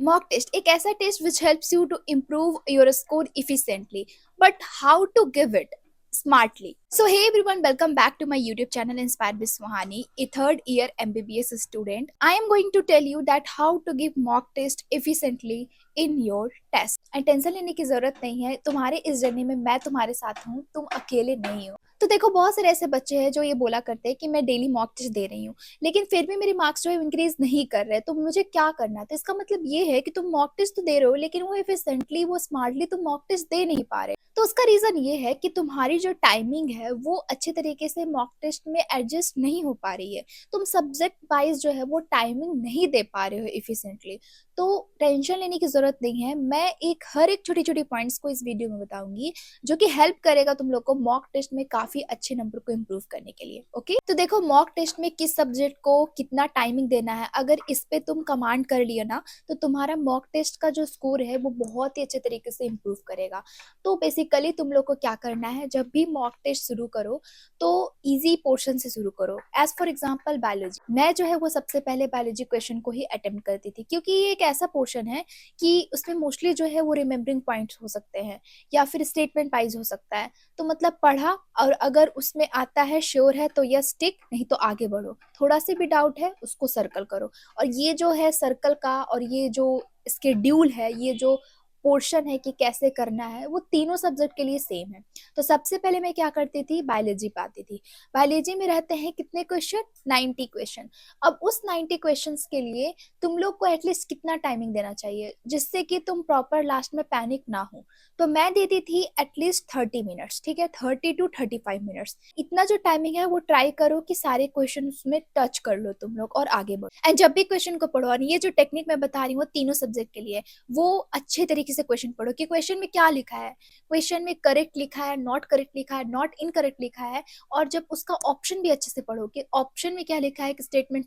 Mock test एक ऐसा test which helps you to improve your score efficiently, but how to give it smartly. So hey everyone, welcome back to my YouTube channel Inspired with Swahani, a third year MBBS student. I am going to tell you that how to give mock test efficiently in your test. And tension लेने की जरूरत नहीं है, तुम्हारे इस journey में मैं तुम्हारे साथ हूँ, तुम अकेले नहीं हो। तो देखो, बहुत सारे ऐसे बच्चे हैं जो ये बोला करते हैं कि मैं डेली मॉक टेस्ट दे रही हूँ, लेकिन फिर भी मेरे मार्क्स जो है इंक्रीज नहीं कर रहे, तो मुझे क्या करना है? तो इसका मतलब ये है कि तुम मॉक टेस्ट तो दे रहे हो, लेकिन वो एफिशिएंटली, वो स्मार्टली तुम मॉक टेस्ट दे नहीं पा रहे। तो उसका रीजन ये है कि तुम्हारी जो टाइमिंग है वो अच्छे तरीके से मॉक टेस्ट में एडजस्ट नहीं हो पा रही है। तुम सब्जेक्ट वाइज जो है वो टाइमिंग नहीं दे पा रहे हो एफिशिएंटली। तो टेंशन लेने की जरूरत नहीं है, मैं हर एक छोटी छोटी पॉइंट्स को इस वीडियो में बताऊंगी जो कि हेल्प करेगा तुम लोग को मॉक टेस्ट में काफी अच्छे नंबर को इम्प्रूव करने के लिए। ओके, तो देखो, मॉक टेस्ट में किस सब्जेक्ट को कितना टाइमिंग देना है, अगर इस पे तुम कमांड कर लिया ना, तो तुम्हारा मॉक टेस्ट का जो स्कोर है वो बहुत ही अच्छे तरीके से इम्प्रूव करेगा। तो बेसिकली तुम लोग को क्या करना है, जब भी मॉक टेस्ट शुरू करो तो इजी पोर्शन से शुरू करो। एज फॉर एग्जाम्पल बायोलॉजी, मैं जो है वो सबसे पहले बायोलॉजी क्वेश्चन को ही अटेम्प्ट करती थी, क्योंकि ये एक ऐसा पोर्शन है कि उसमें मोस्टली जो है वो रिमेम्बरिंग पॉइंट्स हो सकते हैं या फिर स्टेटमेंट वाइज हो सकता है। तो मतलब पढ़ा और अगर उसमें आता है श्योर है तो यस टिक, नहीं तो आगे बढ़ो। थोड़ा सा भी डाउट है उसको सर्कल करो। और ये जो है सर्कल का और ये जो स्केड्यूल है, ये जो पोर्शन है कि कैसे करना है, वो तीनों सब्जेक्ट के लिए सेम है। तो सबसे पहले मैं क्या करती थी, बायोलॉजी पे आती थी। बायोलॉजी में रहते हैं कितने क्वेश्चन? 90 क्वेश्चन। अब उस 90 क्वेश्चंस के लिए तुम लोग को एटलीस्ट कितना टाइमिंग देना चाहिए जिससे कि तुम प्रॉपर लास्ट में पैनिक ना हो? तो मैं देती थी एटलीस्ट 30 मिनट्स, ठीक है, 30 to 35 मिनट्स। इतना जो टाइमिंग है वो ट्राई करो कि सारे क्वेश्चन उसमें टच कर लो तुम लोग और आगे बढ़ो। एंड जब भी क्वेश्चन को पढ़ो, और ये जो टेक्निक मैं बता रही हूँ तीनों सब्जेक्ट के लिए, वो अच्छे तरीके से क्वेश्चन पढ़ो कि क्वेश्चन में क्या लिखा है, क्वेश्चन में करेक्ट लिखा है, नॉट करेक्ट लिखा है, नॉट इनकरेक्ट लिखा है। और जब उसका ऑप्शन भी अच्छे से पढ़ो कि ऑप्शन में क्या लिखा है, कि statement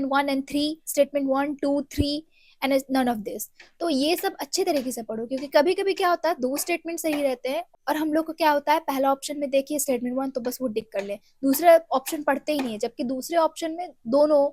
one and three, statement one two three and none of this. तो ये सब अच्छे तरीके से पढ़ो, क्योंकि कभी कभी क्या होता है, दो स्टेटमेंट सही रहते हैं और हम लोग को क्या होता है, पहला ऑप्शन में देखिए स्टेटमेंट वन तो बस वो टिक कर ले, दूसरा ऑप्शन पढ़ते ही नहीं है, जबकि दूसरे ऑप्शन में दोनों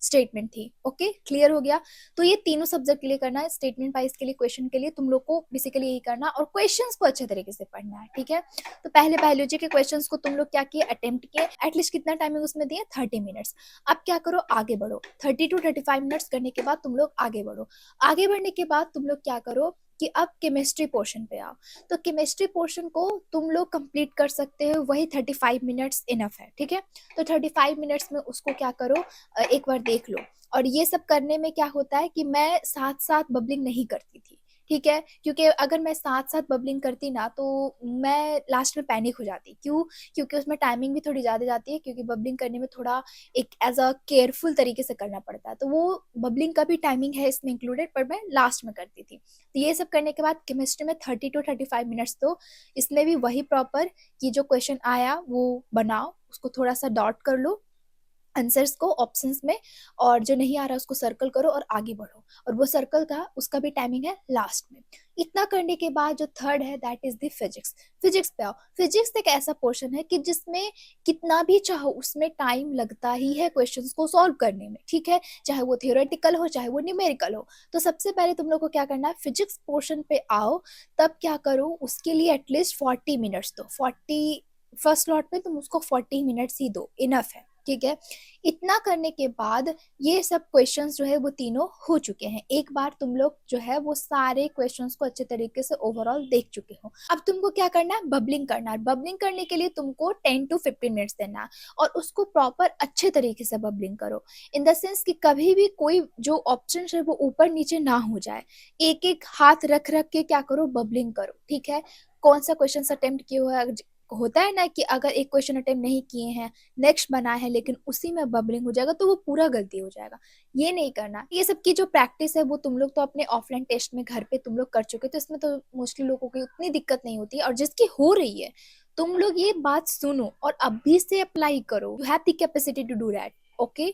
स्टेटमेंट थी। ओके, क्लियर हो गया? तो ये तीनों सब्जेक्ट के लिए करना है, स्टेटमेंट वाइज के लिए, क्वेश्चन के लिए तुम लोग को बेसिकली यही करना और क्वेश्चंस को अच्छे तरीके से पढ़ना है, ठीक है? तो पहले बायोलॉजी के क्वेश्चंस को तुम लोग क्या किए, अटेम्प्ट किए। एटलीस्ट कितना टाइमिंग उसमें दिए, 30 मिनट्स। अब क्या करो, आगे बढ़ो। 30 to 35 मिनट्स करने के बाद तुम लोग आगे बढ़ो। आगे बढ़ने के बाद तुम लोग क्या करो कि अब केमिस्ट्री पोर्शन पे आओ। तो केमिस्ट्री पोर्शन को तुम लोग कंप्लीट कर सकते हो, वही 35 मिनट्स इनफ है, ठीक है? तो 35 मिनट्स में उसको क्या करो, एक बार देख लो। और ये सब करने में क्या होता है कि मैं साथ साथ बबलिंग नहीं करती थी, ठीक है? क्योंकि अगर मैं साथ साथ बबलिंग करती ना तो मैं लास्ट में पैनिक हो जाती। क्यों? क्योंकि उसमें टाइमिंग भी थोड़ी ज़्यादा जाती है, क्योंकि बबलिंग करने में थोड़ा एक एज अ केयरफुल तरीके से करना पड़ता है। तो वो बबलिंग का भी टाइमिंग है इसमें इंक्लूडेड, पर मैं लास्ट में करती थी। तो ये सब करने के बाद केमिस्ट्री में 30 to 35 मिनट्स, तो इसमें भी वही प्रॉपर कि जो क्वेश्चन आया वो बनाओ, उसको थोड़ा सा डॉट कर लो आंसर्स को ऑप्शंस में, और जो नहीं आ रहा उसको सर्कल करो और आगे बढ़ो। और वो सर्कल का उसका भी टाइमिंग है लास्ट में। इतना करने के बाद जो थर्ड है that is the physics. Physics पे आओ। फिजिक्स एक ऐसा पोर्शन है कि जिसमें कितना भी चाहो उसमें टाइम लगता ही है क्वेश्चंस को सॉल्व करने में, ठीक है? चाहे वो थियोरेटिकल हो चाहे वो न्यूमेरिकल हो। तो सबसे पहले तुम लोग को क्या करना है, फिजिक्स पोर्शन पे आओ। तब क्या करो, उसके लिए एटलीस्ट 40 मिनट्स दो। 40 फर्स्ट स्लॉट में तुम उसको 40 मिनट्स ही दो, इनफ है, ठीक है? इतना करने के बाद ये सब क्वेश्चंस जो है वो तीनों हो चुके हैं। एक बार तुम लोग जो है वो सारे क्वेश्चंस को अच्छे तरीके से ओवरऑल देख चुके हो। अब तुमको क्या करना है, बबलिंग करना है। बबलिंग करने के लिए तुमको 10 to 15 मिनट्स देना है और उसको प्रॉपर अच्छे तरीके से बबलिंग करो। इन द सेंस कि कभी भी कोई जो ऑप्शन है वो ऊपर नीचे ना हो जाए। एक एक हाथ रख रख के क्या करो, बबलिंग करो, ठीक है? कौन सा क्वेश्चन अटेम्प्ट किए हुआ है, होता है ना कि अगर एक क्वेश्चन अटेम्प्ट नहीं किए हैं, नेक्स्ट बना है लेकिन उसी में बबलिंग हो जाएगा तो वो पूरा गलती हो जाएगा। ये नहीं करना। ये सब की जो प्रैक्टिस है वो तुम लोग तो अपने ऑफलाइन टेस्ट में घर पे तुम लोग कर चुके, तो इसमें तो मोस्टली लोगों की उतनी दिक्कत नहीं होती है। और जिसकी हो रही है, तुम लोग ये बात सुनो और अभी से अप्लाई करो। You have the capacity to do that. Okay,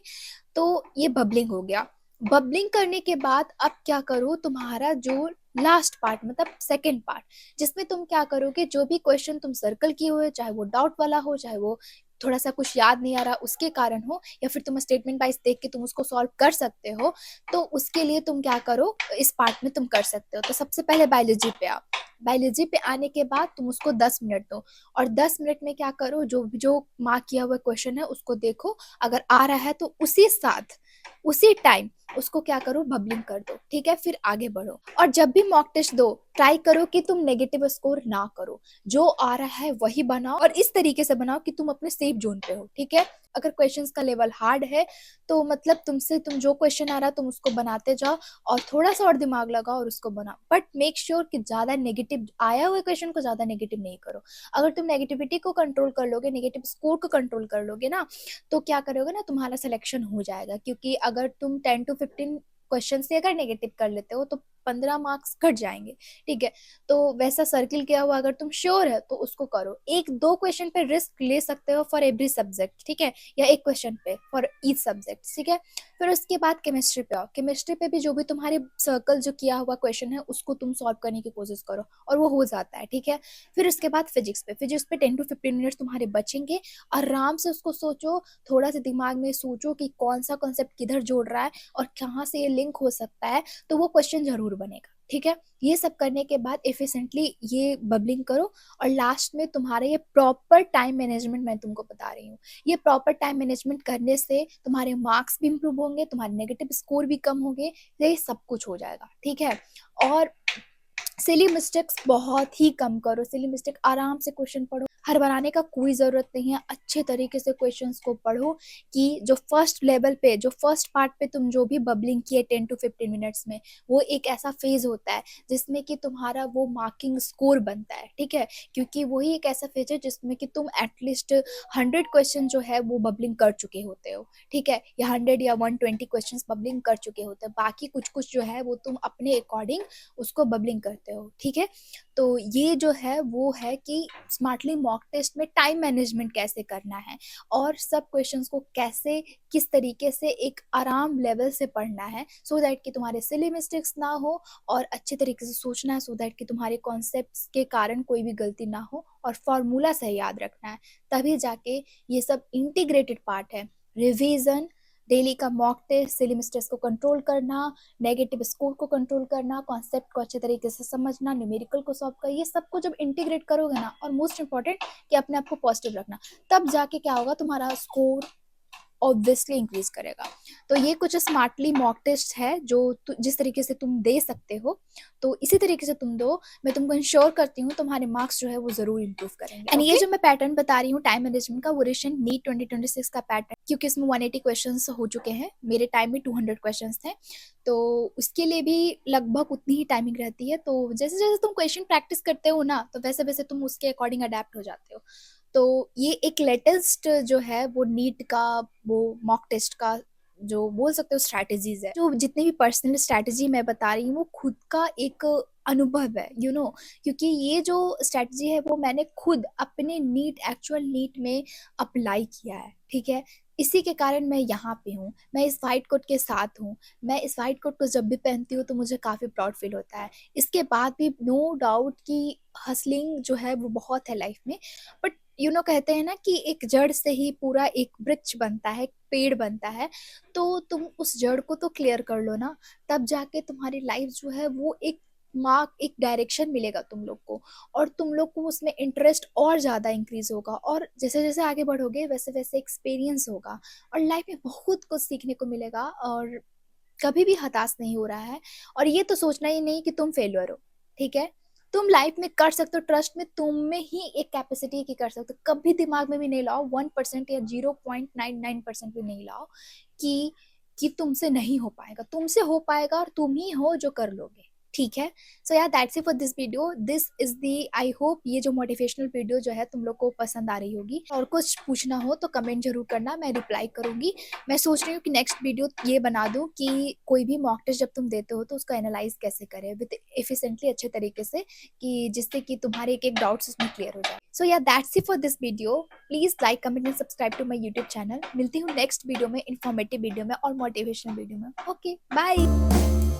तो ये बबलिंग हो गया। बबलिंग करने के बाद अब क्या करो, तुम्हारा जो लास्ट पार्ट मतलब सेकेंड पार्ट, जिसमें तुम क्या करोगे, जो भी क्वेश्चन तुम सर्कल किए हुए, चाहे वो डाउट वाला हो चाहे वो थोड़ा सा कुछ याद नहीं आ रहा उसके कारण हो, या फिर तुम स्टेटमेंट वाइज देख के तुम उसको सॉल्व कर सकते हो, तो उसके लिए तुम क्या करो, इस पार्ट में तुम कर सकते हो। तो सबसे पहले बायोलॉजी पे आओ। बायोलॉजी पे आने के बाद तुम उसको 10 मिनट दो, और 10 मिनट में क्या करो, जो जो मार्क किया हुआ क्वेश्चन है उसको देखो, अगर आ रहा है तो उसी साथ उसी टाइम उसको क्या करो, बबलिंग कर दो। ठीक है, फिर आगे बढ़ो। और जब भी मॉक टेस्ट दो, ट्राई करो कि तुम नेगेटिव स्कोर ना करो, जो आ रहा है वही बनाओ, और इस तरीके से बनाओ कि तुम अपने सेफ जोन पे हो। ठीक है, अगर क्वेश्चंस का लेवल हार्ड है तो मतलब तुम जो क्वेश्चन आ रहा है तुम उसको बनाते जाओ, और थोड़ा सा और दिमाग लगाओ और उसको बनाओ, बट मेक श्योर कि ज्यादा नेगेटिव आया हुआ क्वेश्चन को ज्यादा नेगेटिव नहीं करो। अगर तुम नेगेटिविटी को कंट्रोल कर लोगे, नेगेटिव स्कोर को कंट्रोल कर लोगे ना, तो क्या करोगे ना, तुम्हारा सिलेक्शन हो जाएगा। क्योंकि अगर तुम 10 to 15 क्वेश्चन से अगर नेगेटिव कर लेते हो तो 15 मार्क्स घट जाएंगे। ठीक है, तो वैसा सर्किल किया हुआ अगर तुम श्योर है तो उसको करो। एक दो क्वेश्चन पे रिस्क ले सकते हो फॉर एवरी सब्जेक्ट, ठीक है, या एक क्वेश्चन पे फॉर ईच सब्जेक्ट। ठीक है, फिर उसके बाद केमिस्ट्री पे आओ। केमिस्ट्री पे भी जो भी तुम्हारे सर्कल जो किया हुआ क्वेश्चन है उसको तुम सॉल्व करने की कोशिश करो, और वो हो जाता है। ठीक है, फिर उसके बाद फिजिक्स पे 10 to 15 मिनट्स तुम्हारे बचेंगे। आराम से उसको सोचो, थोड़ा सा दिमाग में सोचो कि कौन सा कॉन्सेप्ट किधर जोड़ रहा है और कहाँ से ये लिंक हो सकता है, तो वो क्वेश्चन जरूर बनेगा। ठीक है, ये सब करने के बाद एफिशिएंटली ये बबलिंग करो, और लास्ट में तुम्हारे ये प्रॉपर टाइम मैनेजमेंट मैं तुमको बता रही हूँ, ये प्रॉपर टाइम मैनेजमेंट करने से तुम्हारे मार्क्स भी इंप्रूव होंगे, तुम्हारे नेगेटिव स्कोर भी कम होंगे, ये सब कुछ हो जाएगा। ठीक है, और सिली मिस्टेक्स बहुत ही कम करो। सिली मिस्टेक आराम से क्वेश्चन पढ़ो, हड़बड़ाने का कोई ज़रूरत नहीं है। अच्छे तरीके से क्वेश्चंस को पढ़ो कि जो फर्स्ट लेवल पे, जो फर्स्ट पार्ट पे तुम जो भी बबलिंग किए 10 to 15 मिनट्स में, वो एक ऐसा फेज होता है जिसमें कि तुम्हारा वो मार्किंग स्कोर बनता है। ठीक है, क्योंकि वही एक ऐसा फेज है जिसमें कि तुम एटलीस्ट 100 क्वेश्चन जो है वो बबलिंग कर चुके होते हो। ठीक है, या 100 या 120 क्वेश्चन बबलिंग कर चुके होते हैं, बाकी कुछ कुछ जो है वो तुम अपने अकॉर्डिंग उसको बबलिंग करते हो। ठीक है, तो ये जो है वो है कि स्मार्टली मॉक टेस्ट में टाइम मैनेजमेंट कैसे करना है, और सब क्वेश्चंस को कैसे किस तरीके से एक आराम लेवल से पढ़ना है, सो दैट कि तुम्हारे सिली मिस्टेक्स ना हो, और अच्छे तरीके से सोचना है सो दैट कि तुम्हारे कॉन्सेप्ट्स के कारण कोई भी गलती ना हो, और फॉर्मूला सही याद रखना है। तभी जाके ये सब इंटीग्रेटेड पार्ट है। रिवीजन, डेली का मॉक टेस्ट, सिली मिस्टेक्स को कंट्रोल करना, नेगेटिव स्कोर को कंट्रोल करना, कॉन्सेप्ट को अच्छे तरीके से समझना, न्यूमेरिकल को सॉल्व कर, ये सब को जब इंटीग्रेट करोगे ना, और मोस्ट इंपॉर्टेंट कि अपने आप को पॉजिटिव रखना, तब जाके क्या होगा, तुम्हारा स्कोर ऑब्वियसली इंक्रीज करेगा। तो ये कुछ स्मार्टली मॉक टेस्ट है जो जिस तरीके से तुम दे सकते हो, तो इसी तरीके से तुम दो। मैं तुमको इंश्योर करती हूँ तुम्हारे मार्क्स जो है वो जरूर इंप्रूव करेंगे। एंड ये जो मैं पैटर्न बता रही हूँ टाइम मैनेजमेंट का, वो रिसेंट नीट 2026 का पैटर्न, क्योंकि इसमें 180 क्वेश्चन हो चुके हैं, मेरे टाइम में 200 क्वेश्चन थे, तो उसके लिए भी लगभग उतनी ही टाइमिंग रहती है। तो जैसे जैसे तुम क्वेश्चन प्रैक्टिस करते हो ना, तो वैसे वैसे तुम उसके अकॉर्डिंग अडेप्ट हो जाते हो। तो ये एक लेटेस्ट जो है वो नीट का, वो मॉक टेस्ट का जो बोल सकते हो स्ट्रैटेजीज है, जो जितनी भी पर्सनल स्ट्रैटेजी मैं बता रही हूँ वो खुद का एक अनुभव है, क्योंकि ये जो स्ट्रैटेजी है वो मैंने खुद अपने एक्चुअल नीट में अप्लाई किया है। ठीक है, इसी के कारण मैं यहाँ पे हूँ, मैं इस वाइट कोट के साथ हूँ। मैं इस वाइट कोट को जब भी पहनती हूँ तो मुझे काफ़ी प्राउड फील होता है। इसके बाद भी नो डाउट कि हसलिंग जो है वो बहुत है लाइफ में, बट कहते हैं ना कि एक जड़ से ही पूरा एक वृक्ष बनता है, एक पेड़ बनता है। तो तुम उस जड़ को तो क्लियर कर लो ना, तब जाके तुम्हारी लाइफ जो है वो एक डायरेक्शन मिलेगा तुम लोग को, और तुम लोग को उसमें इंटरेस्ट और ज़्यादा इंक्रीज होगा, और जैसे जैसे आगे बढ़ोगे वैसे वैसे एक्सपीरियंस होगा, और लाइफ में बहुत कुछ सीखने को मिलेगा, और कभी भी हताश नहीं हो रहा है। और ये तो सोचना ही नहीं कि तुम फेलियर हो। ठीक है, तुम लाइफ में कर सकते हो, ट्रस्ट में तुम में ही एक कैपेसिटी है कि कर सकते हो। कभी दिमाग में भी नहीं लाओ 1% या 0.99% भी नहीं लाओ कि तुमसे नहीं हो पाएगा। तुमसे हो पाएगा, और तुम ही हो जो कर लोगे। ठीक है, सो यार that's it for this video. This is the, I hope ये जो मोटिवेशनल वीडियो जो है तुम लोग को पसंद आ रही होगी। और कुछ पूछना हो तो कमेंट जरूर करना, मैं रिप्लाई करूंगी। मैं सोच रही हूँ कि नेक्स्ट वीडियो ये बना दूँ कि कोई भी मॉक टेस्ट जब तुम देते हो तो उसको एनालाइज कैसे करें विद एफिशिएंटली, अच्छे तरीके से, कि जिससे कि तुम्हारे एक एक डाउट्स उसमें क्लियर हो जाए। सो यार that's it for this video. Please like, comment and subscribe to my YouTube channel. मिलती हूँ नेक्स्ट वीडियो में, इन्फॉर्मेटिव वीडियो में और मोटिवेशनल वीडियो में। Okay, bye.